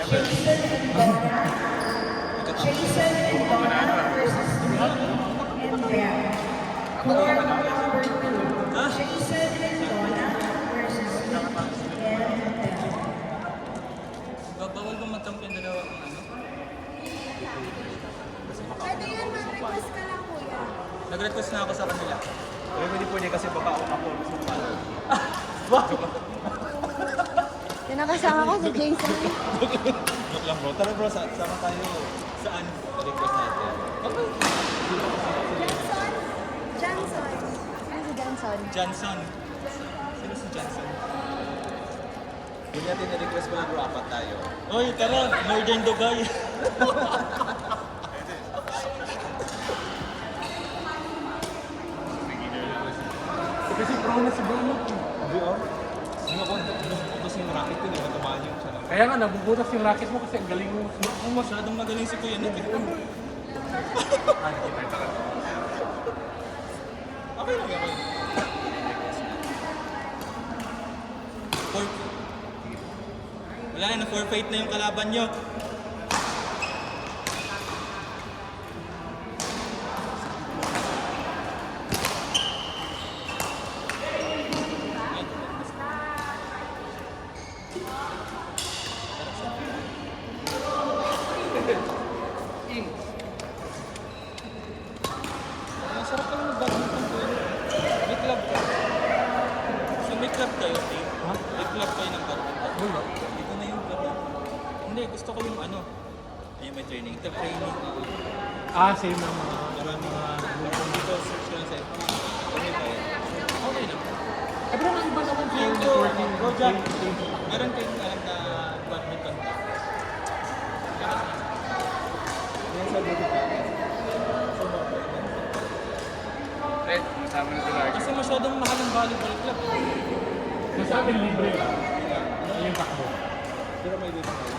Jason and Donna. Jason and Donna versus Lee and Bell. Court number 2. Jason and Donna versus Lee and Bell. Bawal bang magkampiyan dalawa kung ano? Pwede yan, mag-request ka lang kuya. Nag-request na ako sa kanila. Pero hindi po niya kasi baka ako sa palo. Yan ang kasama ko si Jason. Joke lang bro. Tara bro, sama tayo. Saan? Request natin. Johnson? Johnson. Ano si Johnson? Johnson. Sino si Johnson? Hindi natin na-request pala bro, apat tayo. Oy, tara! Northern Dubai! Kasi pro na si Bruno. Hindi oh. Hindi ako, nabubutas yung racket ko, hindi ko tumaan yung siya lang. Kaya nga, nabubutas yung racket mo kasi ang galing mo. Kung masyadong magaling si Kuya Nick. Okay lang yan. Wala na, forfeit na yung kalaban nyo. Ang sarap pala mag-badminton ko yun. May club ka. So may club kayo, team? Ha? May club kayo ng badminton? Wala. Ito na yung club. Hindi, gusto ko yung ano. Ayun, may training. Ito training. Same ng mga... Maraming dito, search ko lang sa FB. Okay ba yan? Okay lang. Eh, pero ang iba naman sa Ito, networking. Go Jack. Meron kayong alam na badminton ka. Yan sa dito pa. Eh, kasama na sila. Kasi masyadong mahal ang volleyball club. Nasa atin libre. Yung takbo. Pero may dito tayo.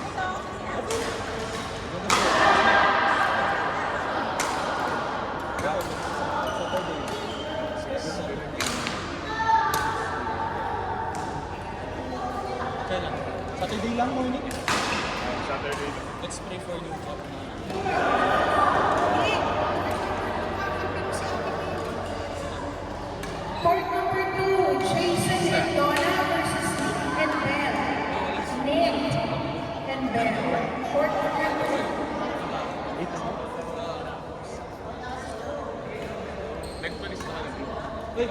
Kailan? Saturday lang morning. Saturday. Let's pray for you. Court number 2. Jason and Donna versus Nick and Bell. Nick and Bell. Court number 2. Nagpalis na kami. Wait,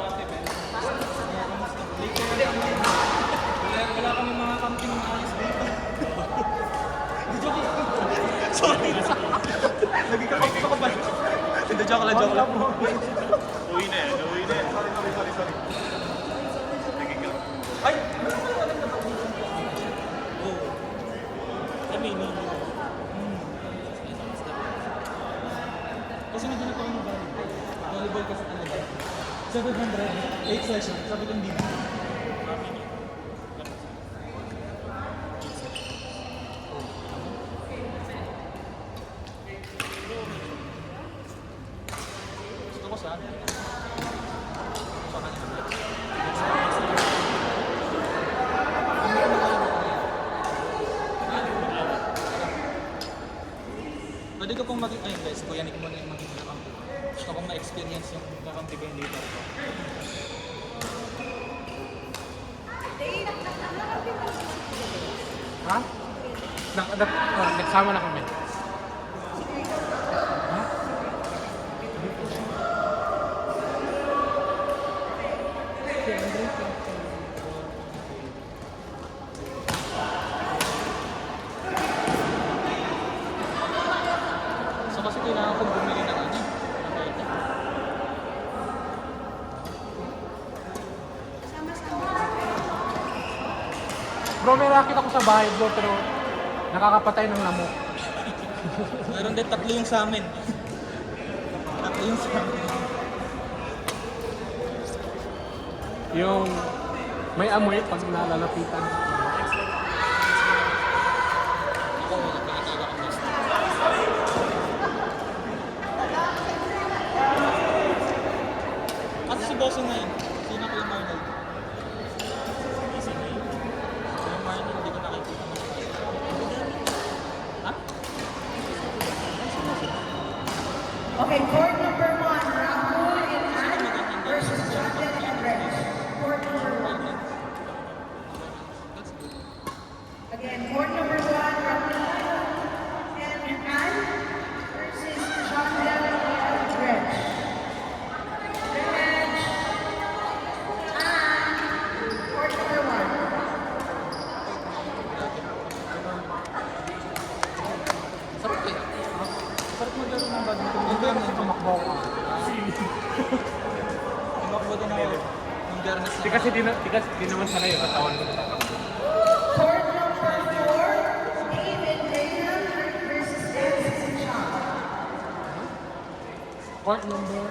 wala kami mga camping na ayos dito. Sorry. Nagkakapit ako ba? Hindi, joke lang, joke lang. Uwi na yan. Uwi na yan. Sorry. Nagigil. Ay! Oh. Kami, hindi. Kasi hindi na ako ng volleyball. Volleyball kasi talaga. 700, 8 sessions. Sabi ko hindi. Gusto ko sa kanila. Pwede ko pong maging, ayun guys, Kuya Nick mo na yung maging kakampi. Gusto kong ma-experience yung kakampi ko yung dito. Ha? Nagsama na kami. Ha? So kasi kailangan kong bumili ng ano. Bro, may racket ako sa bahay bro, pero nakakapatay ng lamok. Meron din tatlo yung sa amin. Tatlo yung sa amin. Yung may amoy pag nalalapitan. Ako, wala pa talaga akong gusto. Kasi si Bossing na yun. Sino ko yung Marnel? Easy na yun. Yung Marnel, hindi ko nakikita mo. Okay, court number 1, Rahul and Ann versus Jonathan and Rex. Court number 1. That's good. Again, court number 1, Rahul and Ann versus Jonathan and Rex. Rex, Ann, court number 1. Sarap kaya. Sarap maglaro ng badminton. Hindi naman Tumakbo ka. Tumakbo din ako ng Biyernes Di kasi di naman sanay yung katawan ko natatakbo. Court number 4, David Graham versus Nancy Sean. Court number